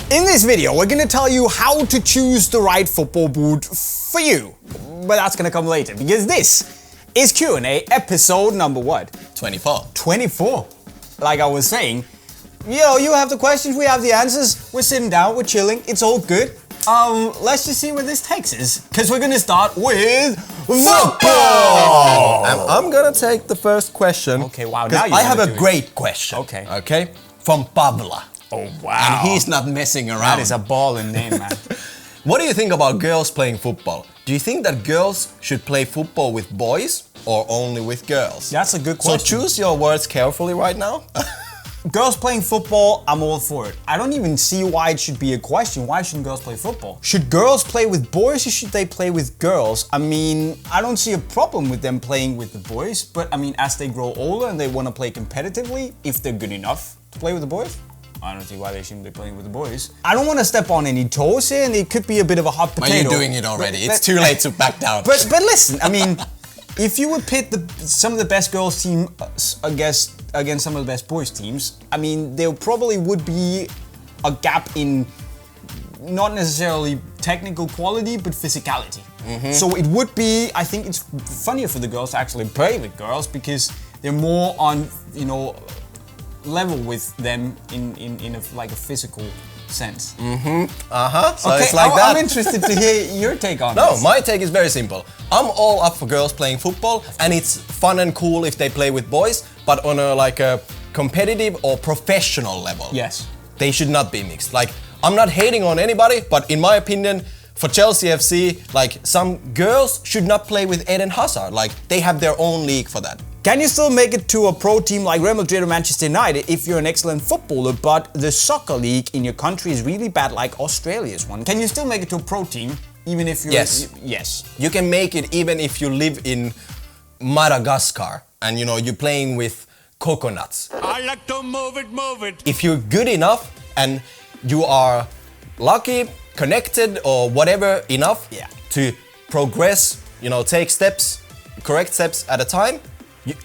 In this video, we're gonna tell you how to choose the right football boot for you. But that's gonna come later, because this is Q&A episode number what? 24. 24. Like I was saying, you have the questions, we have the answers, we're sitting down, we're chilling, it's all good. Let's just see where this takes us, because we're gonna start with football! And I'm gonna take the first question. Okay, wow, now I have a great question. Okay. From Pavla. Oh, wow. And he's not messing around. That is a ballin' name, man. What do you think about girls playing football? Do you think that girls should play football with boys or only with girls? That's a good question. So choose your words carefully right now. Girls playing football, I'm all for it. I don't even see why it should be a question. Why shouldn't girls play football? Should girls play with boys or should they play with girls? I mean, I don't see a problem with them playing with the boys, but I mean, as they grow older and they want to play competitively, if they're good enough to play with the boys, I don't see why they shouldn't be playing with the boys. I don't want to step on any toes here, and it could be a bit of a hot potato. But you're doing it already. It's too late to back down. But listen, I mean, if you would pit some of the best girls team against some of the best boys teams, I mean, there probably would be a gap in not necessarily technical quality, but physicality. So it would be, I think it's funnier for the girls to actually play with girls because they're more on, level with them in a physical sense. So okay, it's like that. I'm interested to hear your take on No, this. my take is very simple. I'm all up for girls playing football, and it's fun and cool if they play with boys, but on a competitive or professional level. Yes. They should not be mixed. I'm not hating on anybody, but in my opinion, for Chelsea FC, some girls should not play with Eden Hazard. They have their own league for that. Can you still make it to a pro team like Real Madrid or Manchester United if you're an excellent footballer, but the soccer league in your country is really bad like Australia's one? Can you still make it to a pro team even if you're... Yes. You can make it even if you live in Madagascar and you're playing with coconuts. I like to move it. If you're good enough and you are lucky, connected or whatever enough to progress, take correct steps at a time,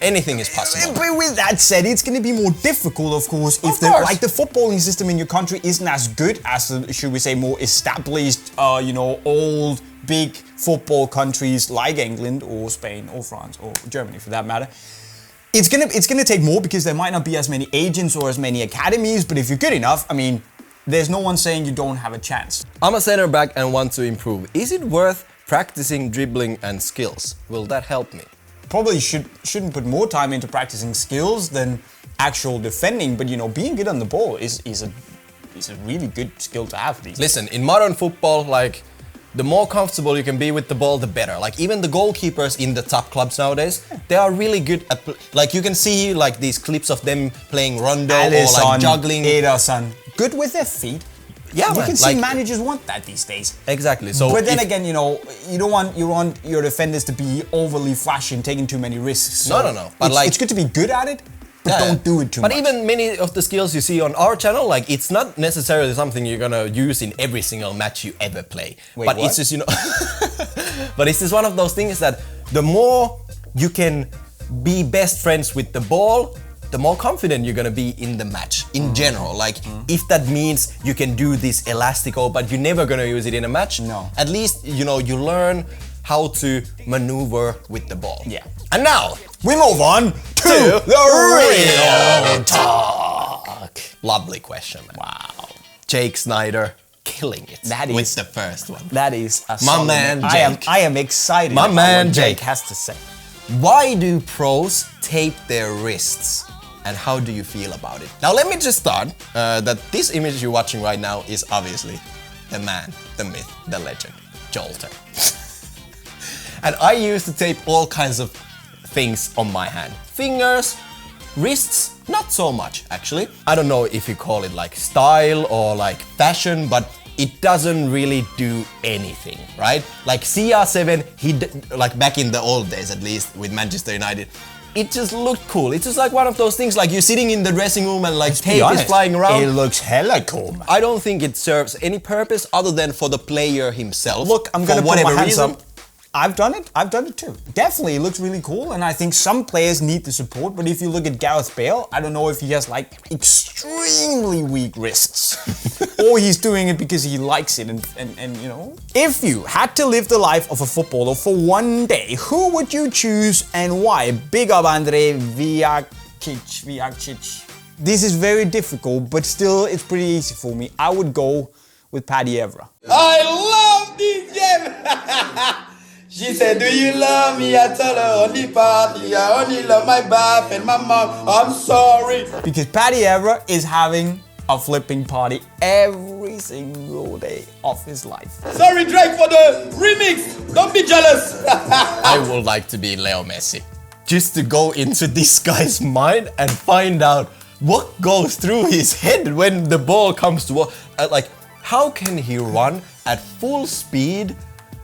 anything is possible. But with that said, it's going to be more difficult, of course, if the footballing system in your country isn't as good as the, should we say, more established, old, big football countries like England or Spain or France or Germany for that matter. It's gonna take more because there might not be as many agents or as many academies, but if you're good enough, I mean, there's no one saying you don't have a chance. I'm a center back and want to improve. Is it worth practicing dribbling and skills? Will that help me? Probably shouldn't put more time into practicing skills than actual defending, but being good on the ball is a really good skill to have these days. Listen, in modern football, the more comfortable you can be with the ball, the better. Even the goalkeepers in the top clubs nowadays, they are really good at, you can see these clips of them playing rondo or juggling. Ederson. Good with their feet. Yeah, you man. can see managers want that these days. Exactly. So, but then again, you don't want your defenders to be overly flashy and taking too many risks. So no. But it's good to be good at it, but don't do it too much. But even many of the skills you see on our channel, it's not necessarily something you're gonna use in every single match you ever play. Wait, but what? it's just but it's just one of those things that the more you can be best friends with the ball, the more confident you're gonna be in the match in general. If that means you can do this elastico, but you're never gonna use it in a match, no. At least you learn how to maneuver with the ball. Yeah. And now we move on to the real talk. Lovely question, man. Wow. Jake Snyder killing it That with is- the first one. That is a My solid man, name. Jake. I am excited. My about man, what Jake. has to say. Why do pros tape their wrists? And how do you feel about it? Now let me just start that this image you're watching right now is obviously the man, the myth, the legend, Jolter. And I used to tape all kinds of things on my hand. Fingers, wrists, not so much actually. I don't know if you call it style or fashion, but it doesn't really do anything, right? CR7, back in the old days at least with Manchester United, it just looked cool. It's just one of those things you're sitting in the dressing room and tape is flying around. It looks hella cool, man. I don't think it serves any purpose other than for the player himself. Look, I'm gonna put my hands up. I've done it too. Definitely, it looks really cool, and I think some players need the support, but if you look at Gareth Bale, I don't know if he has like extremely weak wrists, or he's doing it because he likes it, and you know. If you had to live the life of a footballer for one day, who would you choose and why? Big up Andre Vijacic. This is very difficult, but still it's pretty easy for me. I would go with Paddy Evra. I love this game! She said, do you love me? I tell her only party. I only love my bath and my mom. I'm sorry. Because Paddy Evra is having a flipping party every single day of his life. Sorry, Drake, for the remix. Don't be jealous. I would like to be Leo Messi. Just to go into this guy's mind and find out what goes through his head when the ball comes to like, how can he run at full speed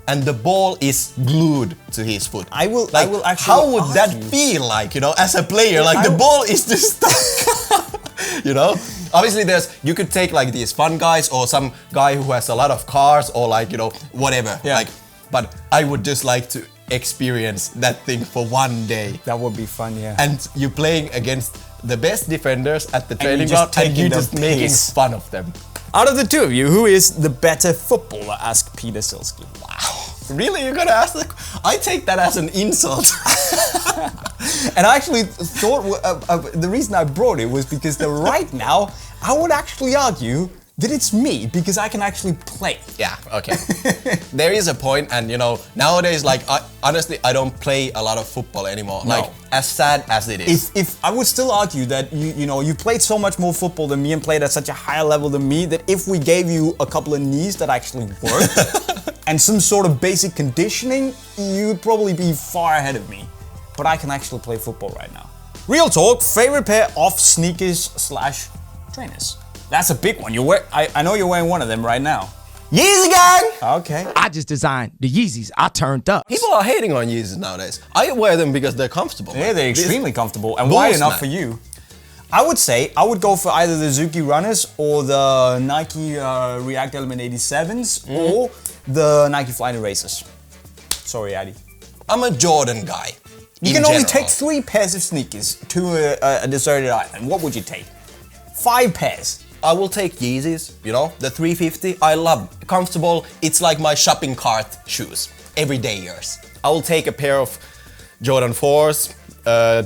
and the ball is glued to his foot? I will actually. How would that feel like, you know, as a player? Like the ball is just stuck. You know? Obviously you could take like these fun guys or some guy who has a lot of cars or like, you know, whatever. Yeah. Like, but I would just like to experience that thing for one day. That would be fun, yeah. And you're playing against the best defenders at the you're training just ground and taking you're the just making piss. fun of them. Out of the two of you, who is the better footballer? Asked Peter Silsky. Wow. Really? You're gonna ask that? I take that as an insult. And I actually thought the reason I brought it was because right now, I would actually argue that it's me because I can actually play. Yeah, okay. There is a point, and you know, nowadays, like, honestly, I don't play a lot of football anymore. No. Like, as sad as it is. If I would still argue that you played so much more football than me and played at such a higher level than me that if we gave you a couple of knees that actually worked and some sort of basic conditioning, you'd probably be far ahead of me. But I can actually play football right now. Real talk, favorite pair of sneakers / trainers. That's a big one. I know you're wearing one of them right now. Yeezy gang! Okay. I just designed the Yeezys. I turned up. People are hating on Yeezys nowadays. I wear them because they're comfortable. Yeah, they're extremely comfortable. And Boost, why enough man. for you? I would say I would go for either the Zuki Runners or the Nike React Element 87s or the Nike Flying Racers. Sorry, Addy. I'm a Jordan guy. You can only take 3 pairs of sneakers to a deserted island. What would you take? 5 pairs. I will take Yeezys, you know, the 350. I love comfortable. It's like my shopping cart shoes, everyday years. I will take a pair of Jordan 4s,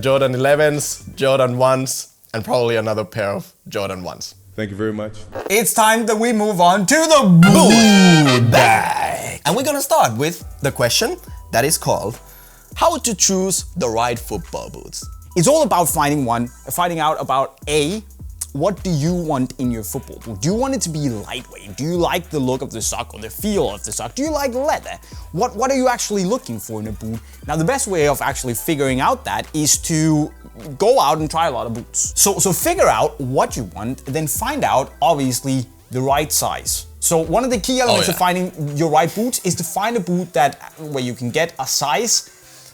Jordan 11s, Jordan 1s, and probably another pair of Jordan 1s. Thank you very much. It's time that we move on to the boot bag. And we're gonna start with the question that is called, how to choose the right football boots. It's all about finding out about what do you want in your football boot? Do you want it to be lightweight? Do you like the look of the sock or the feel of the sock? Do you like leather? What are you actually looking for in a boot? Now, the best way of actually figuring out that is to go out and try a lot of boots. So figure out what you want, then find out, obviously, the right size. So one of the key elements of finding your right boots is to find a boot where you can get a size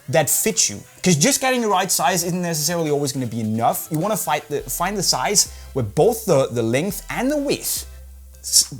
that fits you. Because just getting the right size isn't necessarily always going to be enough. You want to find the size where both the length and the width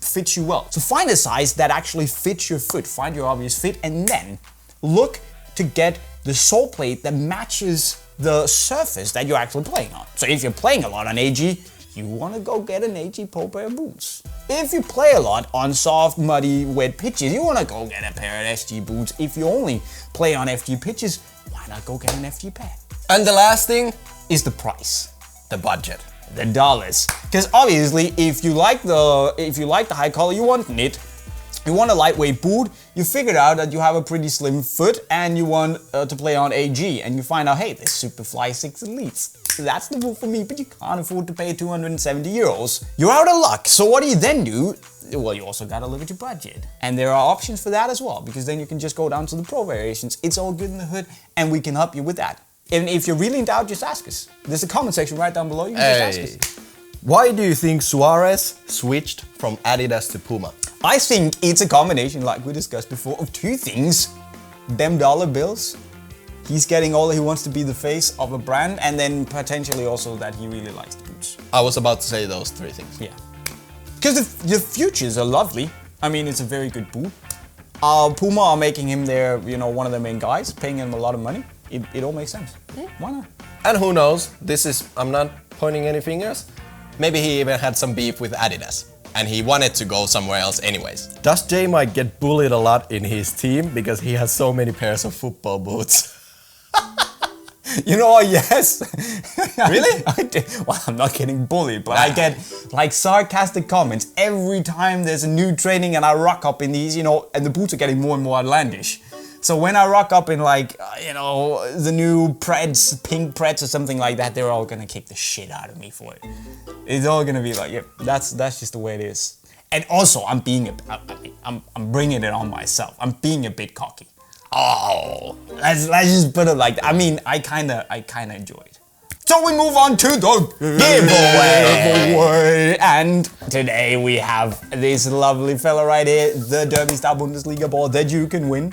fits you well. So find a size that actually fits your foot, find your obvious fit, and then look to get the sole plate that matches the surface that you're actually playing on. So if you're playing a lot on AG, you want to go get an AG Pro pair of boots. If you play a lot on soft, muddy, wet pitches, you want to go get a pair of SG boots. If you only play on FG pitches, why not go get an FG pair? And the last thing Is the price, the budget. the dollars. Because obviously, if you like the high color, you want knit, you want a lightweight boot, you figured out that you have a pretty slim foot and you want to play on AG, and you find out, hey, this Superfly 6 Elites. That's the boot for me, but you can't afford to pay 270 euros. You're out of luck. So what do you then do? Well, you also gotta look at your budget. And there are options for that as well, because then you can just go down to the Pro variations. It's all good in the hood, and we can help you with that. And if you're really in doubt, just ask us. There's a comment section right down below. You can just ask us. Why do you think Suarez switched from Adidas to Puma? I think it's a combination, like we discussed before, of 2 things. Them dollar bills. He's getting older, he wants to be the face of a brand, and then potentially also that he really likes the boots. I was about to say those 3 things. Yeah. Because the futures are lovely. I mean, it's a very good boot. Puma are making him their, one of their main guys, paying him a lot of money. It all makes sense. Why not? And who knows, I'm not pointing any fingers. Maybe he even had some beef with Adidas and he wanted to go somewhere else anyways. Does J-Mike get bullied a lot in his team because he has so many pairs of football boots? You know what, yes. Really? I did. Well, I'm not getting bullied, but I get like sarcastic comments every time there's a new training and I rock up in these, and the boots are getting more and more outlandish. So when I rock up in like, the new Preds, pink Preds or something like that, they're all gonna kick the shit out of me for it. It's all gonna be like, yeah, that's just the way it is. And also, I'm bringing it on myself. I'm being a bit cocky. Oh, let's just put it like that. I mean, I kinda enjoy it. So we move on to the giveaway. And today we have this lovely fella right here, the Derby Star Bundesliga ball that you can win.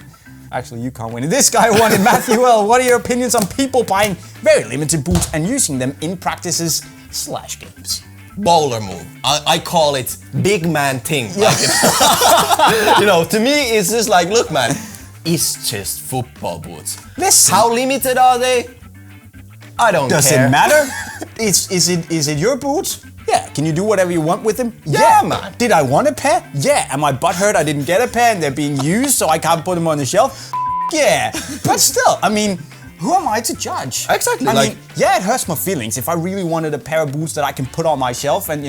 Actually, you can't win it. This guy won it. Matthew L., what are your opinions on people buying very limited boots and using them in practices/games? Bowler move. I call it big man thing. Yeah. Like to me, it's just like, look, man, it's just football boots. Listen. How limited are they? I don't care. Does it matter? Is it your boots? Yeah. Can you do whatever you want with them? Yeah, man. Did I want a pair? Yeah. Am I butthurt I didn't get a pair and they're being used so I can't put them on the shelf? Yeah. But still, I mean, who am I to judge? Exactly. I mean, yeah, it hurts my feelings. If I really wanted a pair of boots that I can put on my shelf and,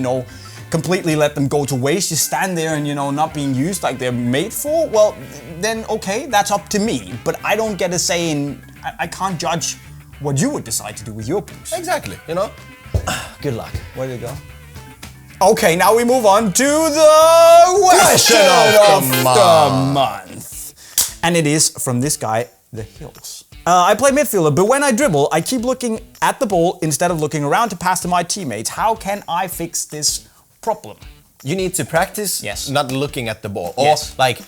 completely let them go to waste, just stand there and, not being used like they're made for, well, then okay, that's up to me. But I don't get a say in, I can't judge what you would decide to do with your boots. Exactly, Good luck. Where did it go? Okay, now we move on to the question of the month. And it is from this guy, The Hills. I play midfielder, but when I dribble, I keep looking at the ball instead of looking around to pass to my teammates. How can I fix this problem? You need to practice not looking at the ball or like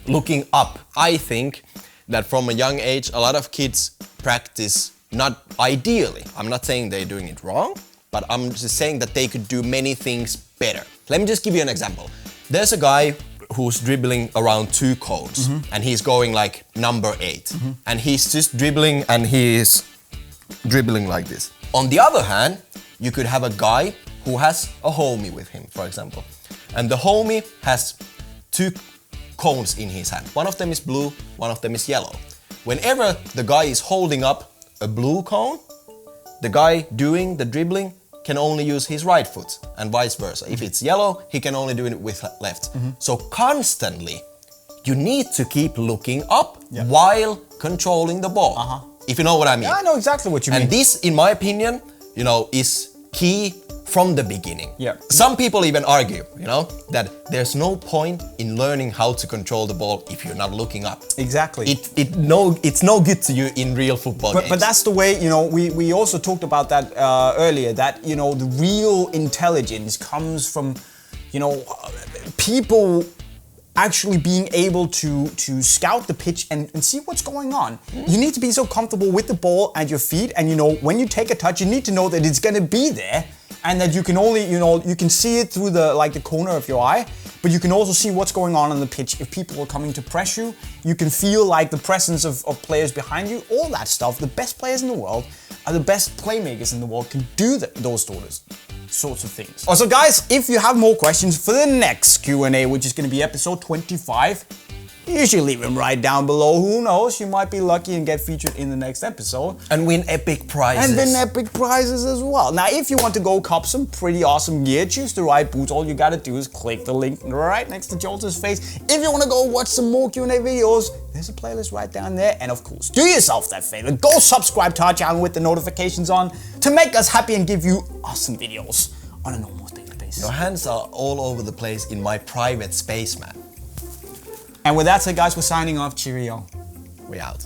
looking up. I think that from a young age, a lot of kids practice not ideally. I'm not saying they're doing it wrong, but I'm just saying that they could do many things better. Let me just give you an example. There's a guy who's dribbling around 2 cones and he's going like number 8 and he's just dribbling and he's dribbling like this. On the other hand, you could have a guy who has a homie with him, for example. And the homie has 2 cones in his hand. One of them is blue, one of them is yellow. Whenever the guy is holding up a blue cone, the guy doing the dribbling can only use his right foot and vice versa. If it's yellow, he can only do it with left. So constantly, you need to keep looking up while controlling the ball. If you know what I mean. Yeah, I know exactly what you mean. And this, in my opinion, is key from the beginning. Yeah. Some people even argue, that there's no point in learning how to control the ball if you're not looking up. Exactly. It's no good to you in real football games. But that's the way, we also talked about that earlier, that, the real intelligence comes from, people actually being able to scout the pitch and see what's going on. You need to be so comfortable with the ball at your feet, and when you take a touch, you need to know that it's gonna be there, and that you can only, you can see it through the corner of your eye, but you can also see what's going on the pitch. If people are coming to press you, you can feel like the presence of players behind you, all that stuff. The best players in the world are the best playmakers in the world, can do those sorts of things. Also guys, if you have more questions for the next Q&A, which is going to be episode 25, you should leave them right down below. Who knows, you might be lucky and get featured in the next episode. And win epic prizes. And win epic prizes as well. Now, if you want to go cop some pretty awesome gear, choose the right boots, all you gotta do is click the link right next to Jolter's face. If you wanna go watch some more Q&A videos, there's a playlist right down there. And of course, do yourself that favor, go subscribe to our channel with the notifications on to make us happy and give you awesome videos on an almost daily basis. Your hands are all over the place in my private space, man. And with that said, guys, we're signing off. Cheerio. We out.